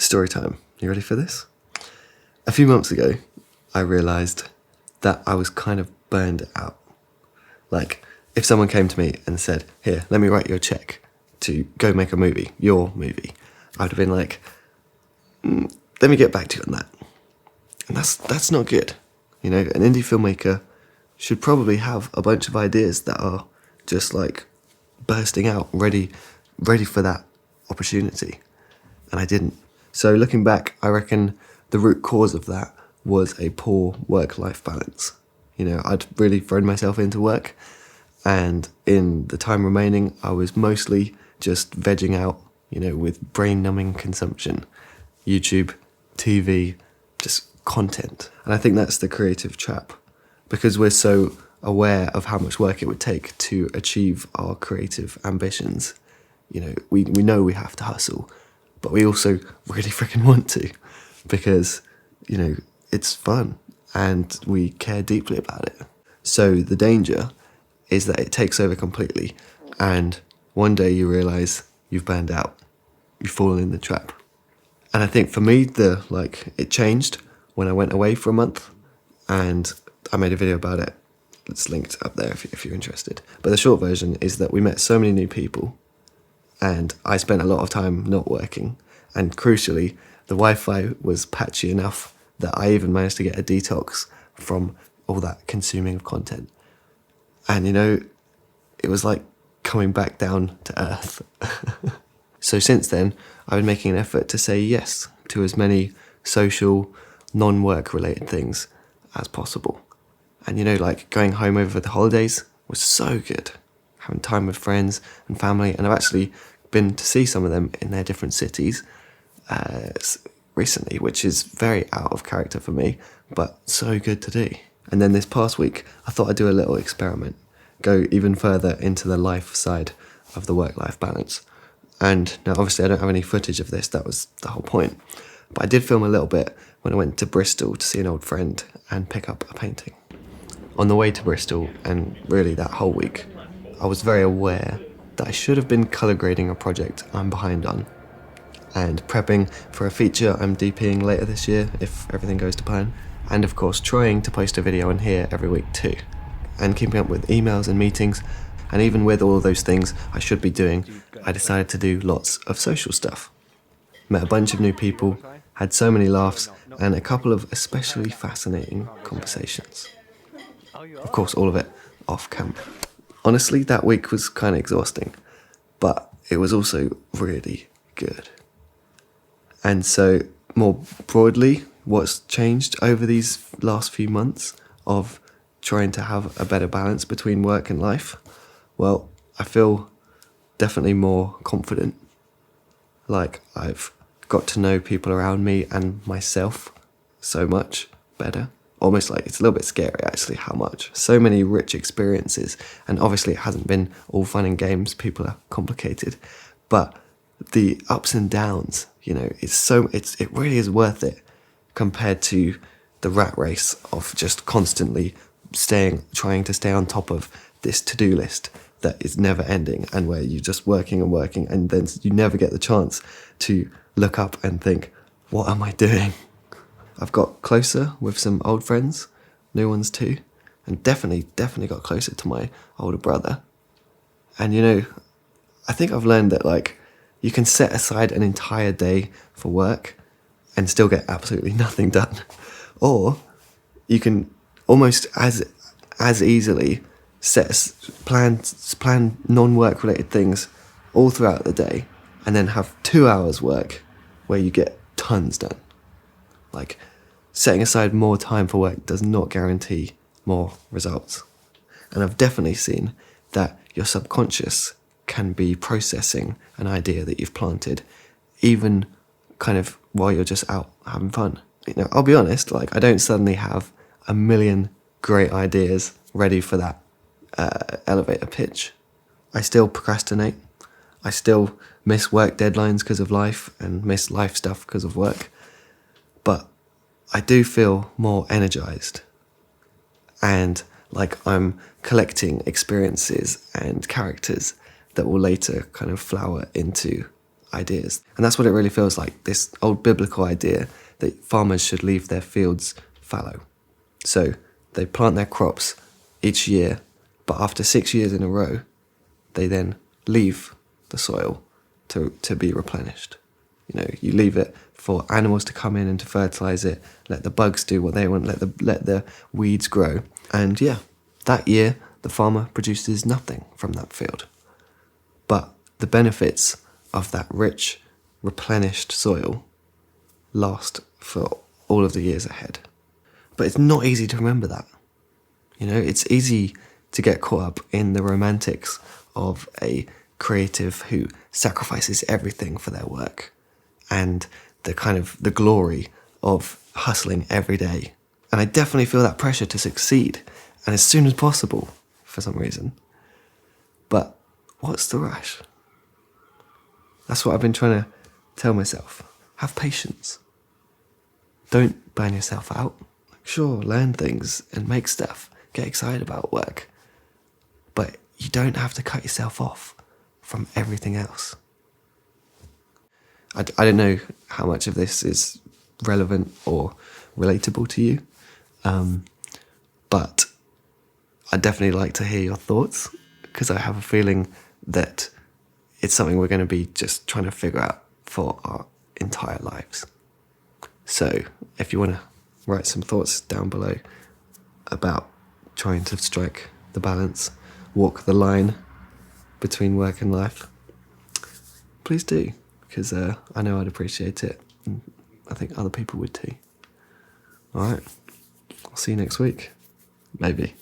Story time. You ready for this? A few months ago, I realised that I was kind of burned out. Like, if someone came to me and said, here, let me write you a cheque to go make a movie, your movie, I would have been like, let me get back to you on that. And that's not good. You know, an indie filmmaker should probably have a bunch of ideas that are just like bursting out, ready for that opportunity. And I didn't. So looking back, I reckon the root cause of that was a poor work-life balance. You know, I'd really thrown myself into work, and in the time remaining, I was mostly just vegging out, you know, with brain-numbing consumption. YouTube, TV, just content. And I think that's the creative trap, because we're so aware of how much work it would take to achieve our creative ambitions. You know, we know we have to hustle, but we also really freaking want to, because, you know, it's fun and we care deeply about it. So the danger is that it takes over completely, and one day you realise you've burned out, you've fallen in the trap. And I think for me, it changed when I went away for a month, and I made a video about it. It's linked up there if you're interested. But the short version is that we met so many new people, and I spent a lot of time not working. And crucially, the Wi-Fi was patchy enough that I even managed to get a detox from all that consuming of content. And, you know, it was like coming back down to earth. So since then, I've been making an effort to say yes to as many social, non-work related things as possible. And, you know, like going home over the holidays was so good. Having time with friends and family. And I've actually been to see some of them in their different cities recently, which is very out of character for me, but so good to do. And then this past week, I thought I'd do a little experiment, go even further into the life side of the work-life balance. And now obviously I don't have any footage of this, that was the whole point. But I did film a little bit when I went to Bristol to see an old friend and pick up a painting. On the way to Bristol, and really that whole week, I was very aware that I should have been colour grading a project I'm behind on, and prepping for a feature I'm DPing later this year if everything goes to plan, and of course trying to post a video in here every week too, and keeping up with emails and meetings. And even with all of those things I should be doing, I decided to do lots of social stuff. Met a bunch of new people, had so many laughs, and a couple of especially fascinating conversations. Of course, all of it off camera. Honestly, that week was kind of exhausting, but it was also really good. And so, more broadly, what's changed over these last few months of trying to have a better balance between work and life? Well, I feel definitely more confident. Like, I've got to know people around me and myself so much better. Almost like it's a little bit scary, actually, how much. So many rich experiences, and obviously it hasn't been all fun and games, people are complicated, but the ups and downs, you know, it really is worth it compared to the rat race of just constantly trying to stay on top of this to-do list that is never ending, and where you're just working and working, and then you never get the chance to look up and think, what am I doing? I've got closer with some old friends, new ones too, and definitely got closer to my older brother. And, you know, I think I've learned that, like, you can set aside an entire day for work and still get absolutely nothing done. Or you can almost as easily plan non-work related things all throughout the day, and then have 2 hours work where you get tons done. Like, setting aside more time for work does not guarantee more results. And I've definitely seen that your subconscious can be processing an idea that you've planted, even kind of while you're just out having fun. You know, I'll be honest, like, I don't suddenly have a million great ideas ready for that elevator pitch. I still procrastinate. I still miss work deadlines because of life, and miss life stuff because of work. But I do feel more energized, and like I'm collecting experiences and characters that will later kind of flower into ideas. And that's what it really feels like, this old biblical idea that farmers should leave their fields fallow. So they plant their crops each year, but after 6 years in a row, they then leave the soil to be replenished. You know, you leave it for animals to come in and to fertilise it, let the bugs do what they want, let the weeds grow. And yeah, that year, the farmer produces nothing from that field. But the benefits of that rich, replenished soil last for all of the years ahead. But it's not easy to remember that. You know, it's easy to get caught up in the romantics of a creative who sacrifices everything for their work and the glory of hustling every day. And I definitely feel that pressure to succeed, and as soon as possible, for some reason. But what's the rush? That's what I've been trying to tell myself. Have patience. Don't burn yourself out. Sure, learn things and make stuff. Get excited about work. But you don't have to cut yourself off from everything else. I don't know how much of this is relevant or relatable to you, but I'd definitely like to hear your thoughts, because I have a feeling that it's something we're going to be just trying to figure out for our entire lives. So if you want to write some thoughts down below about trying to strike the balance, walk the line between work and life, please do, because I know I'd appreciate it, and I think other people would too. Alright, I'll see you next week. Maybe.